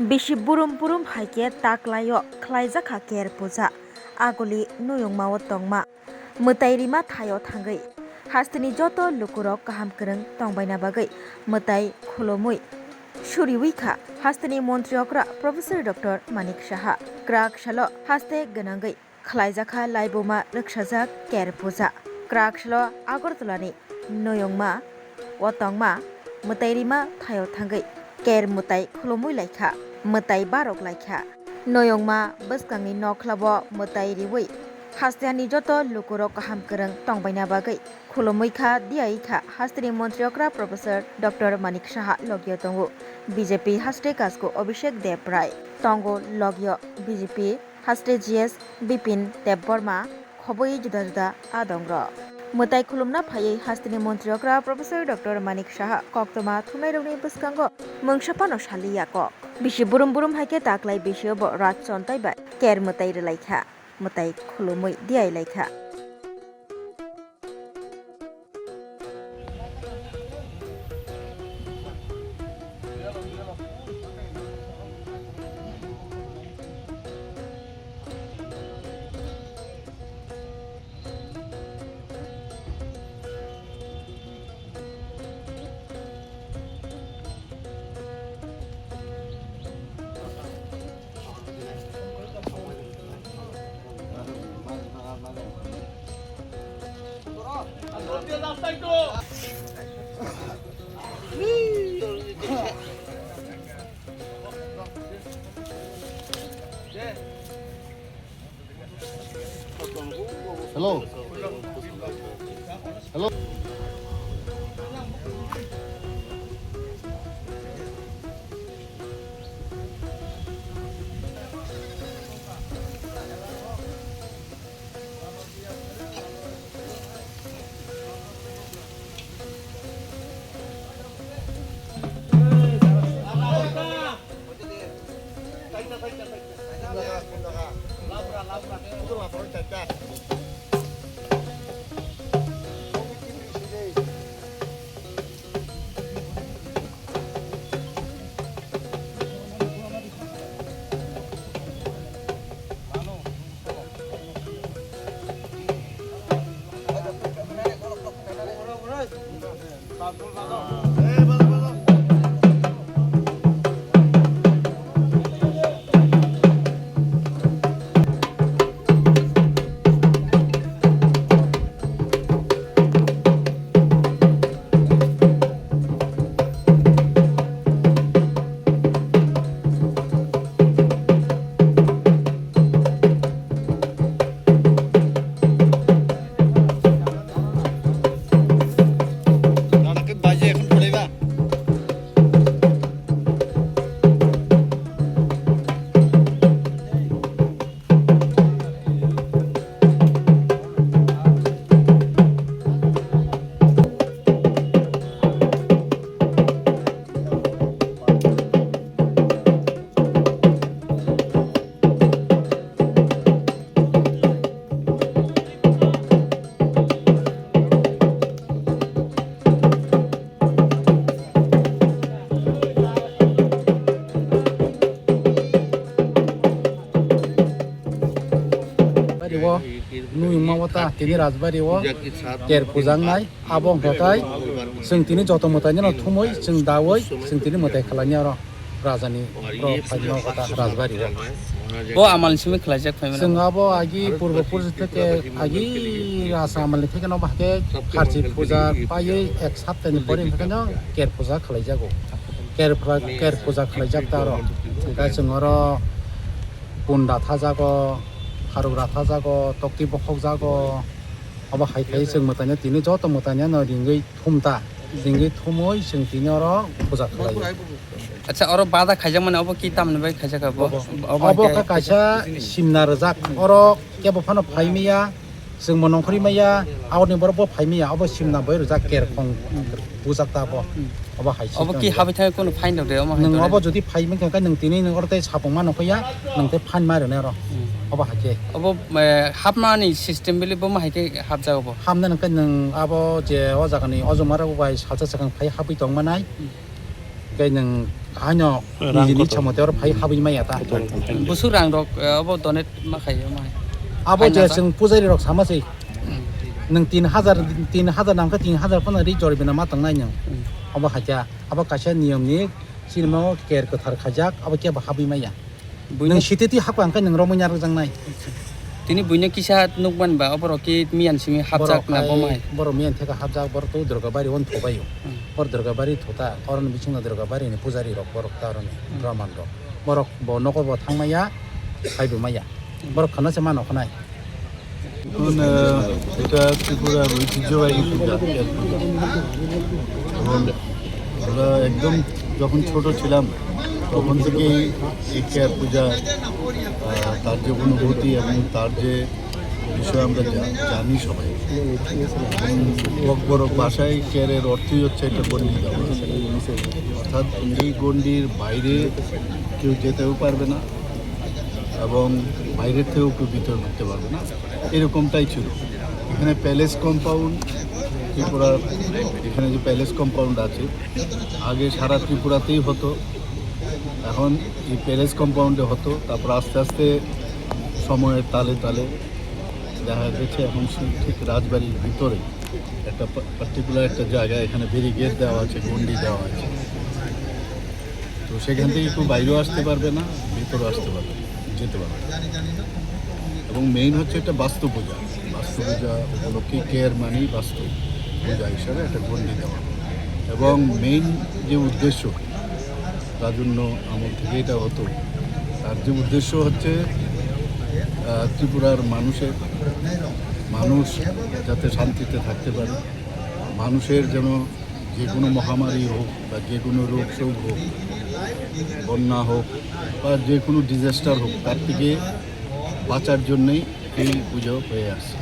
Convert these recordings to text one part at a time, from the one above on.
Bisi burum haike taklayo khlaijaka ker puja aguli nuyungmao tongma mwtairima thayo thangai hastini joto lukurok kaham kereng tongbaina bagai mwtai khulomui suriwikha hastini montriokra Professor Dr. Manik Saha krak shalo haste ganangai khlaijaka laiboma rksajak ker puja krak shalo Agartalani nuyungma watongma mwtairima thayo thangai ker mutai khulomui laikha mwtai barok laikha noyongma bwskangi noklabo mwtai riwi hastiani joto lukurok kaham kereng tongbaina bagai khulumuikha diaikha hastini montriokra Professor Dr. Manik Saha logyo tongo BJP haste kasko Abhishek Dev Rai tongo logyo BJP haste GS Bipin Dev Burma khoboi juda juda adongro mwtai khulumna phaiye hastini montriokra Professor Dr. Manik Saha koktoma thunaironi bwskango mungsapano saliya kok bisi burum haike taklai bisio bo rat chontai bai ker mwtai relaikha mwtai khulumui diai laikha Hello. Hello. Nuyungmawata tini rajbari o ker pujangnai abong hotai sing tini joto mutanya no thumoi sing dawoi sing tini mutai khalanya ro rajani pro phajno kota rajbari bo amal simi khlajak phaimana sing abo agi purvapur theke agi rasa amal theke no bahke kharchi puja paye ek saptani pore thekano ker puja khlaijago ker puja khlaijak taro kai singoro punda thajago harugra thajago tokti bokhok jago aba haikai sing mutanya tini joto mutanya no ringai thumta ringai thumoi sing tini ro puja khlai acha oro bada khaijak mane obo ki tamne bai khaijak abo abo ka kaisa simna rajak oro kebo phano phaimiya sing monongkhri maya awni borbo phaimiya abo simna bai rajak ker khong pujak ta bo aba haisi obo ki habi thai kono phain dok de omo nang abo jodi phaimen ka nang tini nang orte sapongma nokya nang te phan mare ne ro aba hake abo hapmani system bili bo ma hake hap jago bo hamna nang kan nang abo je o jagani ojomara bai salsa sakang phai habi tongmanai kai nang hanya nijini chamote or phai habi mai ata busu rang rok abo donet ma khai ma abo je sing pujari rok sama sei nang 3000 nang ka 3000 pon ri jor bina ma tang nai nyang abo haja abo kasha niyam ni sinmo ker ko thar khajak abo ke ba habi mai ya nang shiteti hakwan ka nang romo nyar jang nai tini bunya kisa nukban ba obro ki mian simi hapjak na bo mai boro mian theka hapjak bor to durga bari on thobayo bor durga bari thota oron bichung durga bari ni pujari rok borok taron brahman rok borok bo noko bo thangmaya haibu maya borok khana se mano khanai এখন এটা ত্রিপুরার ঐতিহ্যবাহী পূজা এবং আমরা একদম যখন ছোট ছিলাম তখন থেকেই এই কেয়ার পূজা তার যে অনুভূতি এবং তার যে বিষয় আমরা জানি সবাই বড় ভাষায় কেয়ারের অর্থই হচ্ছে একটা গণ্ডি দেওয়া অর্থাৎ এই গণ্ডির বাইরে কেউ যেতেও পারবে না এবং বাইরের থেকেও কেউ ভিতরে ঢুকতে পারবে না এরকমটাই ছিল এখানে প্যালেস কম্পাউন্ড ত্রিপুরার এখানে যে প্যালেস কম্পাউন্ড আছে আগে সারা ত্রিপুরাতেই হতো এখন এই প্যালেস কম্পাউন্ডে হতো তারপর আস্তে আস্তে সময়ের তালে তালে দেখা গেছে এখন ঠিক রাজবাড়ির ভিতরে একটা পার্টিকুলার একটা জায়গায় এখানে ব্যারিকেড দেওয়া আছে গণ্ডি দেওয়া আছে তো সেখান থেকে একটু বাইরেও আসতে পারবে না ভিতরেও আসতে পারবে যেতে পারবে এবং মেইন হচ্ছে একটা বাস্তু পূজা উপলক্ষে কেয়ার মানেই বাস্তু পূজা হিসাবে একটা গণ্ডি দেওয়া এবং মেইন যে উদ্দেশ্য রাজন্য আমল থেকে এটা হতো তার যে উদ্দেশ্য হচ্ছে ত্রিপুরার মানুষ যাতে শান্তিতে থাকতে পারে মানুষের যেন যে কোনো মহামারী হোক বা যে কোনো রোগ শোক হোক বন্যা হোক বা যে কোনো ডিজাস্টার হোক তার থেকে বাঁচার জন্যই এই পুজো হয়ে আসছে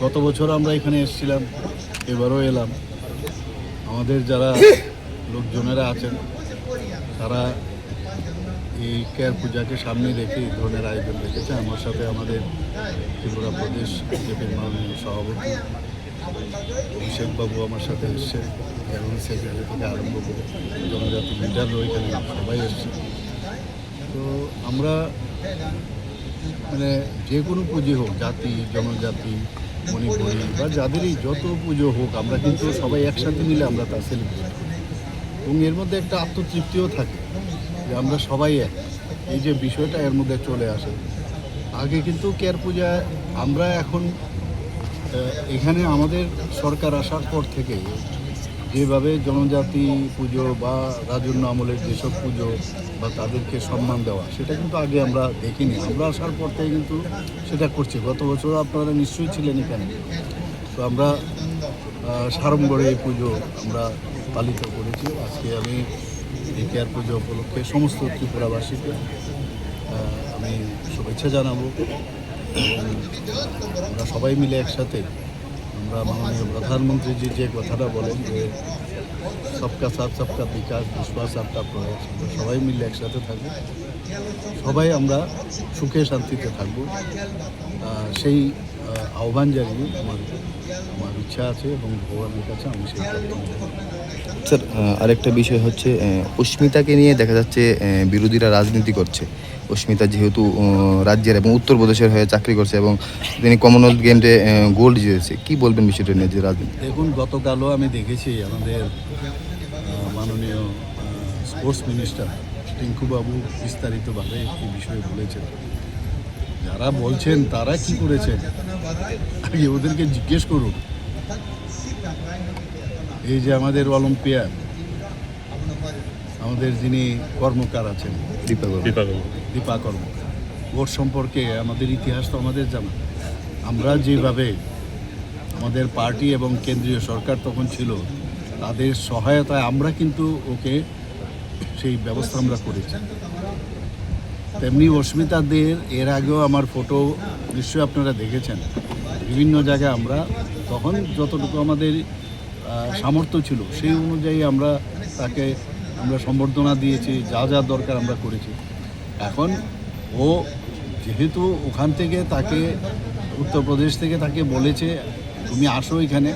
গত বছর আমরা এখানে এসেছিলাম এবারও এলাম আমাদের যারা লোকজনেরা আছেন তারা এই কেয়ার পূজাকে সামনে রেখে এই ধরনের আয়োজন রেখেছে আমার সাথে আমাদের ত্রিপুরা প্রদেশ বিজেপির মাননীয় সভাপতি অভিষেকবাবু আমার সাথে এসছে এবং সেক্রেটারি থেকে আরম্ভ করে জনজাতি লিডারও এখানে সবাই এসছে তো আমরা মানে যে কোনো পুজো হোক জাতি জনজাতি মণিপুরি বা যাদেরই যত পুজো হোক আমরা কিন্তু সবাই একসাথে মিলে আমরা তা সেলিব্রেট করি এবং এর মধ্যে একটা আত্মতৃপ্তিও থাকে যে আমরা সবাই এক এই যে বিষয়টা এর মধ্যে চলে আসে আগে কিন্তু কেয়ার পূজা আমরা এখন এখানে আমাদের সরকার আসার পর থেকে যেভাবে জনজাতি পুজো বা রাজন্য আমলের যেসব পুজো বা তাদেরকে সম্মান দেওয়া সেটা কিন্তু আগে আমরা দেখিনি আমরা আসার পর থেকে কিন্তু সেটা করছি গত বছর আপনারা নিশ্চয়ই ছিলেন এখানে তো আমরা সাড়ম্বরে এই পুজো আমরা পালিত করেছি আজকে আমি এই কেয়ার পুজো উপলক্ষে সমস্ত ত্রিপুরাবাসীকে আমি শুভেচ্ছা জানাবো এবং আমরা সবাই মিলে একসাথে আমরা মাননীয় প্রধানমন্ত্রীজি যে কথাটা বলেন যে সবকা সাথ সবকা বিকাশ বিশ্বাস সবকা প্রয়াস আমরা সবাই মিলে একসাথে থাকবো সবাই আমরা সুখে শান্তিতে থাকবো সেই আহ্বান জানিয়ে আমার ইচ্ছা আছে এবং ভগবানের কাছে আমি সেই স্যার আরেকটা বিষয় হচ্ছে অস্মিতাকে নিয়ে দেখা যাচ্ছে বিরোধীরা রাজনীতি করছে অস্মিতা যেহেতু রাজ্যের এবং উত্তরপ্রদেশের হয়ে চাকরি করছে এবং তিনি কমনওয়েলথ গেমসে গোল্ড জিতেছে কি বলবেন বিষয়টা নিয়ে যে রাজনীতি দেখুন গতকালও আমি দেখেছি আমাদের মাননীয় স্পোর্টস মিনিস্টার টিঙ্কুবাবু বিস্তারিতভাবে এই বিষয়ে বলেছেন যারা বলছেন তারা কি করেছেন আগে ওদেরকে জিজ্ঞেস করুন এই যে আমাদের অলিম্পিয়ার আমাদের যিনি কর্মকার আছেন দীপা কর্মকার ওর সম্পর্কে আমাদের ইতিহাস তো আমাদের জানা আমরা যেভাবে আমাদের পার্টি এবং কেন্দ্রীয় সরকার তখন ছিল তাদের সহায়তায় আমরা কিন্তু ওকে সেই ব্যবস্থা আমরা করেছি তেমনি অস্মিতাদের এর আগেও আমার ফটো নিশ্চয়ই আপনারা দেখেছেন বিভিন্ন জায়গায় আমরা তখন যতটুকু আমাদের সামর্থ্য ছিল সেই অনুযায়ী আমরা তাকে আমরা সম্বর্ধনা দিয়েছি যা যা দরকার আমরা করেছি এখন ও যেহেতু ওখান থেকে তাকে উত্তরপ্রদেশ থেকে তাকে বলেছে তুমি আসো এখানে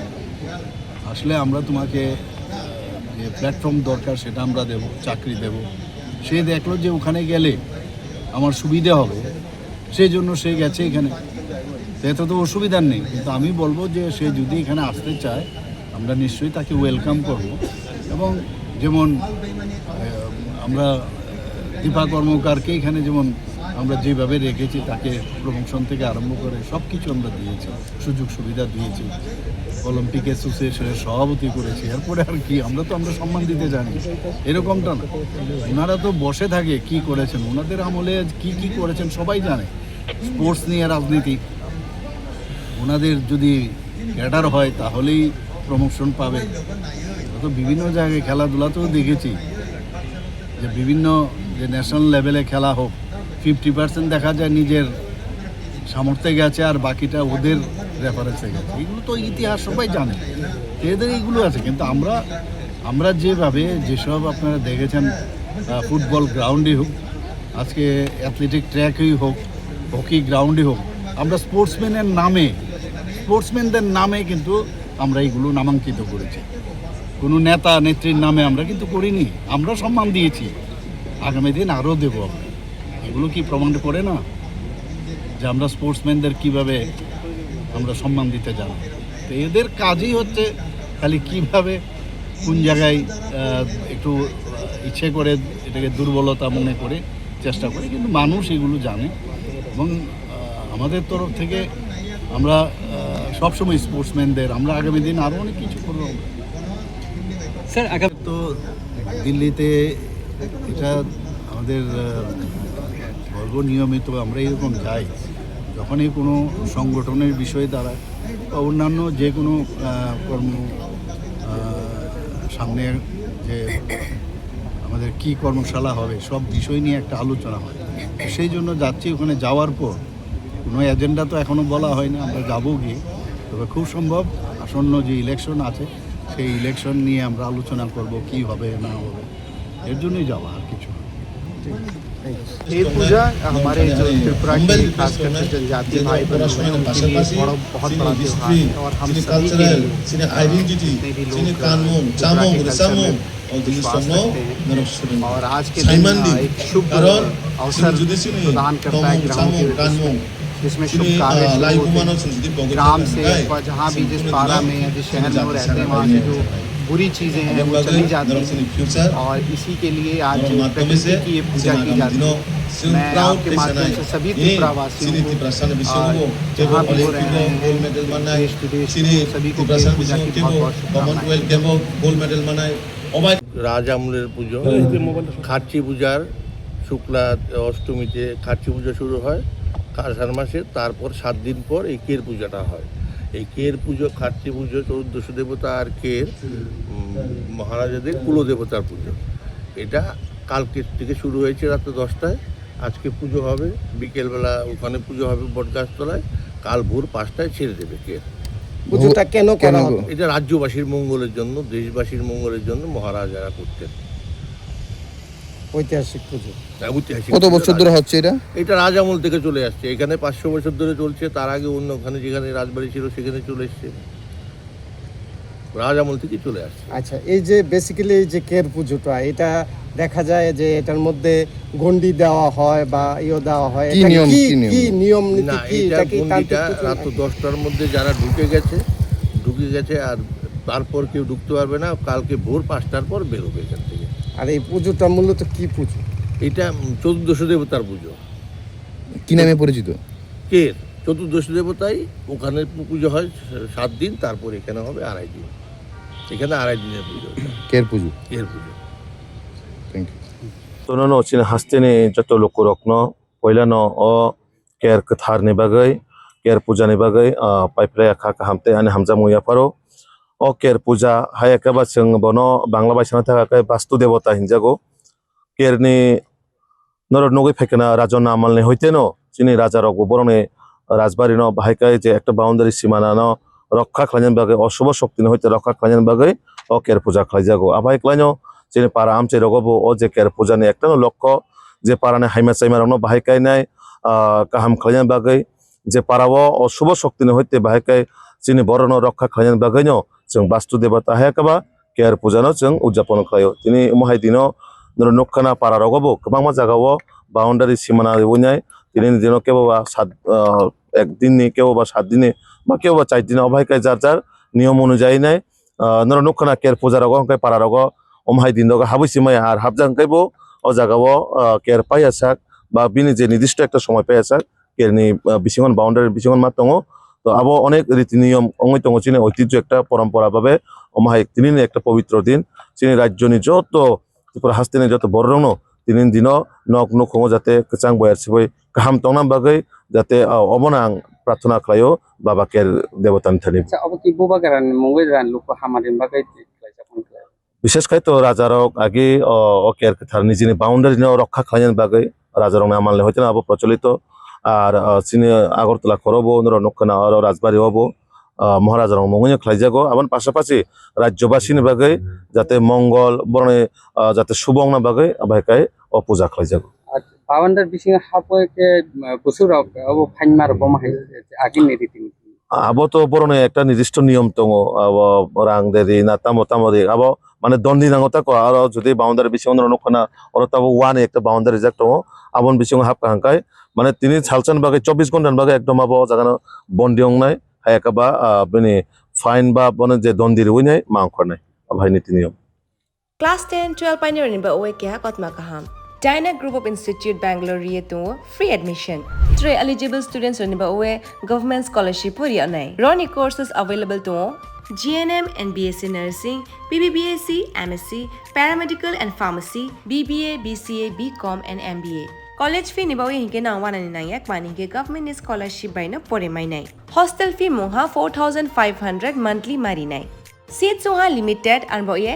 আসলে আমরা তোমাকে যে প্ল্যাটফর্ম দরকার সেটা আমরা দেব, চাকরি দেব। সে দেখলো যে ওখানে গেলে আমার সুবিধা হবে, সেই জন্য সে গেছে এখানে। এত তো অসুবিধার নেই, কিন্তু আমি বলবো যে সে যদি এখানে আসতে চায় আমরা নিশ্চয়ই তাকে ওয়েলকাম করব। এবং যেমন আমরা দীপা কর্মকারকে এখানে যেমন আমরা যেভাবে রেখেছি, তাকে প্রমোশন থেকে আরম্ভ করে সব কিছু আমরা দিয়েছি, সুযোগ সুবিধা দিয়েছি, অলিম্পিক অ্যাসোসিয়েশনের সভাপতি করেছি। এরপরে আর কি, আমরা সম্মান দিতে জানি, এরকমটা না। ওনারা তো বসে থাকে কি করেছেন, ওনাদের আমলে কি কি করেছেন সবাই জানে। স্পোর্টস নিয়ে রাজনীতি, ওনাদের যদি ক্যাডার হয় তাহলেই প্রমোশন পাবে। তো বিভিন্ন জায়গায় খেলাধুলাতেও দেখেছি যে বিভিন্ন যে ন্যাশনাল লেভেলে খেলা হোক, 50% দেখা যায় নিজের সামর্থ্যে গেছে আর বাকিটা ওদের রেফারেন্সে গেছে। এগুলো তো ইতিহাস সবাই জানে, এদের এইগুলো আছে। কিন্তু আমরা যেসব আপনারা দেখেছেন, ফুটবল গ্রাউন্ডে হোক, আজকে অ্যাথলেটিক ট্র্যাকেই হোক, হকি গ্রাউন্ডে হোক, আমরা স্পোর্টসম্যানদের নামে কিন্তু আমরা এইগুলো নামাঙ্কিত করেছি। কোনো নেতা নেত্রীর নামে আমরা কিন্তু করিনি, আমরা সম্মান দিয়েছি, আগামী দিন আরও দেবো। এগুলো কি প্রমাণ করে না যে আমরা স্পোর্টসম্যানদের কীভাবে আমরা সম্মান দিতে জানি? তো এদের কাজই হচ্ছে খালি কিভাবে কোন জায়গায় একটু ইচ্ছে করে এটাকে দুর্বলতা মনে করে চেষ্টা করে, কিন্তু মানুষ এগুলো জানে। এবং আমাদের তরফ থেকে আমরা সবসময় স্পোর্টসম্যানদের আমরা আগামী দিন আরও অনেক কিছু করব। স্যার আগামী তো দিল্লিতে এটা আমাদের নিয়মিত আমরা এরকম যাই, যখনই কোনো সংগঠনের বিষয় দাঁড়ায় বা অন্যান্য যে কোনো কর্ম সামনে যে আমাদের কি কর্মশালা হবে সব বিষয় নিয়ে একটা আলোচনা হয়। সেই জন্য যাচ্ছি। ওখানে যাওয়ার পর কোনো এজেন্ডা তো এখনও বলা হয়নি, আমরা যাবো গিয়ে। তবে খুব সম্ভব আসন্ন যে ইলেকশন আছে সেই ইলেকশন নিয়ে আমরা আলোচনা করব, কি হবে না হবে, এর জন্যই যাওয়া, আর কিছু না। ये पूजा हमारे जो त्रिपुरा के खासकर से जनजातीय भाई बहनों हैं उनके लिए बहुत बड़ा त्योहार है और हम सभी के लिए जितने भी लोग त्रिपुरा के कल्चर में विश्वास रखते हैं। और आज के दिन एक शुभ अवसर प्रदान करता है ग्रामों के जिसमें शुभ कार्य ग्राम से जहाँ भी जिस पारा में या जिस शहर में वो रहते हैं वहाँ से जो बुरी चीज़ें हैं वो चली जाती हैं। और इसी के लिए आज प्रकृति की ये पूजा की जाती है। मैं आपके माध्यम से सभी त्रिपुरावासियों को जहाँ भी हो रहे हैं देश विदेश सभी को पूजा की बहुत शुभकामनाएं। রাজ আমলের পুজো, খার্চি পূজার শুক্লা অষ্টমীতে খার্চি পুজো শুরু হয় আষাঢ় মাসে। তারপর 7 দিন পর এই কের পূজাটা হয়। এই কের পুজো, খার্চি পুজো 14 দেবতা আর কের মহারাজাদের কুলদেবতার পুজো। এটা কালকের থেকে শুরু হয়েছে রাত্রে 10টায়। আজকে পুজো হবে বিকেলবেলা, ওখানে পুজো হবে বটগাছতলায়। কাল ভোর 5টায় ছেড়ে দেবে কের। পুজোটা কেন করা হবে? এটা রাজ্যবাসীর মঙ্গলের জন্য, দেশবাসীর মঙ্গলের জন্য মহারাজারা করতেন। ঐতিহাসিক পুজো। ঐতিহাসিক কত বছর ধরে হচ্ছে এটা? এটা রাজ আমল থেকে চলে আসছে। এখানে 500 বছর ধরে চলছে। তার আগে অন্য ওখানে যেখানে রাজবাড়ি ছিল সেখানে চলে এসছে, রাজ আমল থেকে চলে আসছে। আচ্ছা, এই যে বেসিক্যালি এই যে কের পুজোটা, এটা দেখা যায় যে এটার মধ্যে গন্ডি দেওয়া হয় বা দেওয়া হয়, কি নিয়ম কি নিয়ম নীতি না, কি? এটা এটা কি গন্ডিটা তান্ত্রিক পুজো? রাত 10টার মধ্যে যারা ঢুকে গেছে আর তারপর কেউ ঢুকতে পারবে না। কালকে ভোর 5টার পর বেরোবে এখান থেকে। আর এই পুজোটা মূলত কি পুজো? এটা 14 দেবতার পুজো। কি নামে পরিচিত? কের 14 দেবতাই ওখানে পুজো হয় 7 দিন, তারপর এখানে হবে 2.5 দিন। এখানে 2.5 দিনের পুজো, Ker Puja. Ker Puja. Thank you. Tonono chin hasteni joto lokorokno poilano o ker katharni bagai ker pujani bagai paipraya kha kahamte ani hamza muya paro o ker puja hayakaba sing bono bangla bhaishana thaka kai bastu devata hinjago kerni norod nogoi phekena rajon amalne hoiteno chini raja rog borone rajbari no bhaikai je ekta boundary sীমানা no রক্ষা খালাইন বাgai অশুভ শক্তি ন হইতে রক্ষা খালাইন বাgai o ker puja khlaijago abai klaino যিনি পারা আমচে রগব ও যে কের পূজা নিয়ে একটা লক্ষ্য যে পারানে হাইমা চাইমা রং বাহাইকাই নাই কাহাম খালাইন বাগাই যে পারাও অশুভ শক্তি হইতে বাহাইকাই যিনি বরণ রক্ষা খালাইন বাগাই जों বাস্তু দেবতা হায়াকাবা केर पुजानो जों उदजापन खालायो दिनै महाय दिनो नखखाना पारारावबो गोबां जायगायाव बाउन्डारि सिमाना रेबनाय दिनैनि दिनाव केवबा 1 दिननि केवबा 7 दिननि बा केवबा 4 दिनाव बाहाय जार जार नियम अनुयायी नाय नखखाना केर पुजाराव हंखाय पाराराव महाय दिनो हाबैसिमाय आर हाबजांखायबो ओ जायगायाव केर पायासाक बा बिनि जे निर्दिष्ट একটা সময় পায়াসাক কেরনি বিসিঙন বাউন্ডারি বিসিঙন মা দङ তো আবো অনেক রীতি নিয়ম অঙ্গই দङ চিনি ঐতিহ্য একটা পরম্পরা ভাবে অমাহাই তিনিনি একটা পবিত্র দিন চিনি রাজ্যনি যত ত্রিপুরা হাস্তিনি যত বড় রং তিনিন দিন নক নখङ যাতে কচাং বয়ারসিবই গাহাম তংনাম বাগै যাতে অবনাং প্রার্থনা খালাयो বাবা কের দেবতানি থানি আচ্ছা अब कि बोबा गारान मंगै रान लोक हामारिन बागै खालायजाखन বিশেষ খাইতো রাজারক আগে ও কের কথার নিজেনি বাউন্ডারি রক্ষা খালাইন বাগै রাজারং আমানলে হইতে আবো প্রচলিত আর চিনি আগরতলা খরবো নখখানা আর রাজবাড়ি হবো মহারাজার মঙ্গল খাইজাগো আবার পাশাপাশি রাজ্যবাসীর বাগৈ যাতে মঙ্গল বরণে যাতে শুভং না বাগৈ আবাইকাই ও পূজা খাইজাগো बावन्दार बिसिङ हापके बुसुराव अब फाइनमार बमाहाय आगिन रीति আবো তো বরণে একটা নির্দিষ্ট নিয়ম দङ আবো রাং দেরি না তামো তামো দে আবো মানে দন্দি নাঙতা কো আর যদি বাউন্ডারি বিসিং নখখানা অরতাবো ওয়ান একটা বাউন্ডারি জাক দङ আবন বিসিং হাপকা হাঙ্কাই মানে তিনি ছালচান বাগৈ 24 ঘন্টার বাগৈ একদম আবো জাগানো বন্দি অংনাই হায়াকাবা বেনি ফাইন বা বনে যে দন্দির উইনাই মাংখরনাই ভাই নীতি নিয়ম Class 10, 12 pioneer in Baoe Kya Kotma Kaham. Dyna Group of Institute Bangalore Rietu free admission. 3 eligible students in Baoe government scholarship puri anai. Roni courses available to GNM and BSc Nursing, BBBSc, MSc, Paramedical and Pharmacy, BBA, BCA, BCom and MBA. College fee nibawi hinke na 199 mani hinke government scholarship by no pore mai nai. Hostel fee moha 4500 monthly mari nai. Seats moha limited and boye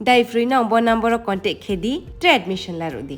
dai free na number contact khedi tre admission la rodi.